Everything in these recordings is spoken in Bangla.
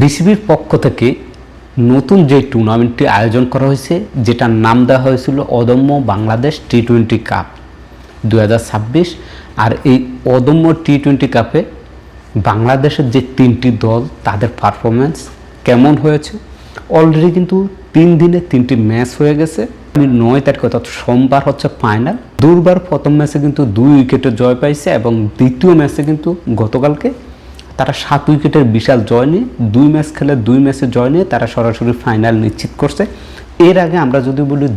বিসিবির পক্ষ থেকে নতুন যে টুর্নামেন্টটি আয়োজন করা হয়েছে, যেটার নাম দেওয়া হয়েছিল অদম্য বাংলাদেশ টি-20 কাপ 2026। আর এই অদম্য টি-20 কাপে বাংলাদেশের যে তিনটি দল, তাদের পারফরমেন্স কেমন হয়েছে, অলরেডি কিন্তু 3 দিনে 3টি ম্যাচ হয়ে গেছে। 9 তারিখ অর্থাৎ সোমবার হচ্ছে ফাইনাল। দুর্বার প্রথম ম্যাচে কিন্তু 2 উইকেটে জয় পাইছে এবং দ্বিতীয় ম্যাচে কিন্তু গতকালকে তারা 7 উইকেটের বিশাল জয় নিয়ে 2 ম্যাচ খেলে 2 ম্যাচে জয় নিয়ে তারা সরাসরি ফাইনাল নিশ্চিত করছে। এর আগে আমরা যদি বলি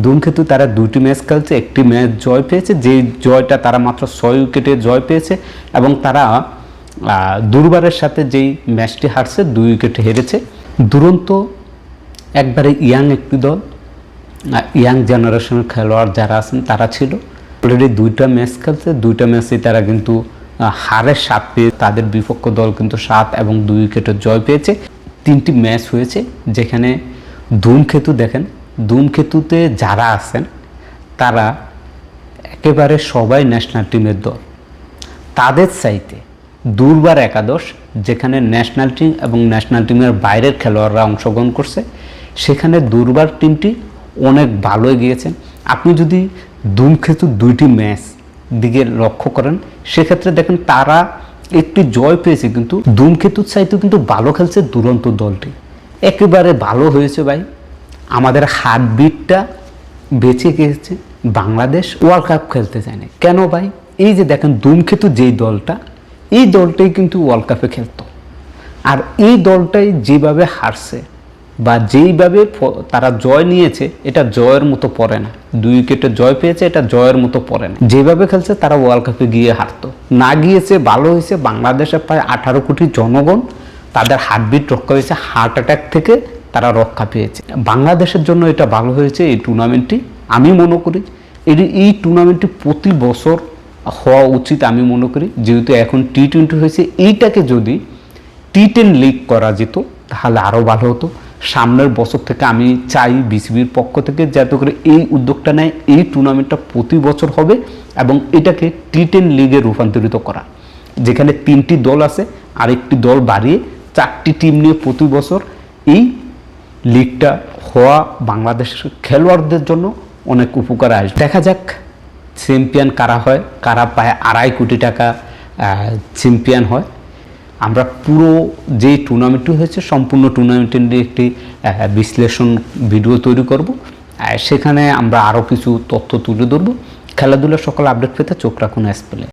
ধূমকেতু তারা 2টি ম্যাচ খেলছে, একটি ম্যাচ জয় পেয়েছে, যেই জয়টা তারা মাত্র 6 উইকেটে জয় পেয়েছে এবং তারা দুর্বারের সাথে যেই ম্যাচটি হারছে 2 উইকেটে হেরেছে। দুরন্ত একবারে ইয়াং একটি দল, ইয়াং জেনারেশনের খেলোয়াড় যারা আছেন তারা ছিল। অলরেডি 2টা ম্যাচ খেলছে, 2টা ম্যাচে তারা কিন্তু হারের 7 পেয়ে তাদের বিপক্ষ দল কিন্তু 7 এবং 2 উইকেটের জয় পেয়েছে। 3টি ম্যাচ হয়েছে, যেখানে ধূমকেতু দেখেন, ধূমকেতুতে যারা আছেন তারা একেবারে সবাই ন্যাশনাল টিমের দল। তাদের চাইতে দুর্বার একাদশ, যেখানে ন্যাশনাল টিম এবং ন্যাশনাল টিমের বাইরের খেলোয়াড়রা অংশগ্রহণ করছে, সেখানে দুর্বার টিমটি অনেক ভালো গিয়েছেন। আপনি যদি ধূমকেতু 2টি ম্যাচ দিকে লক্ষ্য করেন, সেক্ষেত্রে দেখেন তারা একটি জয় পেয়েছে, কিন্তু ধূমকেতুর চাইতেও কিন্তু ভালো খেলছে দুরন্ত দলটি। একেবারে ভালো হয়েছে ভাই, আমাদের হার্টবিটটা বেঁচে গিয়েছে। বাংলাদেশ ওয়ার্ল্ড কাপ খেলতে চায় না কেন ভাই? এই যে দেখেন ধূমকেতু যেই দলটা, এই দলটাই কিন্তু ওয়ার্ল্ড কাপে খেলতো, আর এই দলটাই যেভাবে হারছে বা যেইভাবে তারা জয় নিয়েছে, এটা জয়ের মতো পড়ে না। 2 উইকেটে জয় পেয়েছে, এটা জয়ের মতো পড়ে না। যেভাবে খেলছে তারা ওয়ার্ল্ড কাপে গিয়ে হারতো না। গিয়েছে ভালো হয়েছে, বাংলাদেশের প্রায় 18 কোটি জনগণ তাদের হার্টবিট রক্ষা হয়েছে, হার্ট অ্যাটাক থেকে তারা রক্ষা পেয়েছে। বাংলাদেশের জন্য এটা ভালো হয়েছে এই টুর্নামেন্টটি। আমি মনে করি এই টুর্নামেন্টটি প্রতি বছর হওয়া উচিত। আমি মনে করি যেহেতু এখন টি-20 হয়েছে, এইটাকে যদি টি10 লিগ করা যেত তাহলে আরও ভালো হতো। সামনের বছর থেকে আমি চাই বিসিবির পক্ষ থেকে যাতে করে এই উদ্যোগটা নেয়, এই টুর্নামেন্টটা প্রতি বছর হবে এবং এটাকে টি10 লিগে রূপান্তরিত করা, যেখানে 3টি দল আছে আর একটি দল বাড়িয়ে 4টি টিম নিয়ে প্রতি বছর এই লিগটা হওয়া বাংলাদেশের খেলোয়াড়দের জন্য অনেক উপকার আসবে। দেখা যাক চ্যাম্পিয়ন কারা হয়, কারা পায় 2.5 কোটি টাকা চ্যাম্পিয়ন হয়। আমরা পুরো যে টুর্নামেন্টটি হয়েছে সম্পূর্ণ টুর্নামেন্টের নিয়ে একটি বিশ্লেষণ ভিডিও তৈরি করব। সেখানে আমরা আরও কিছু তথ্য তুলে ধরব। খেলাধুলার সকল আপডেট পেতে চোখ রাখুন এসপ্লে।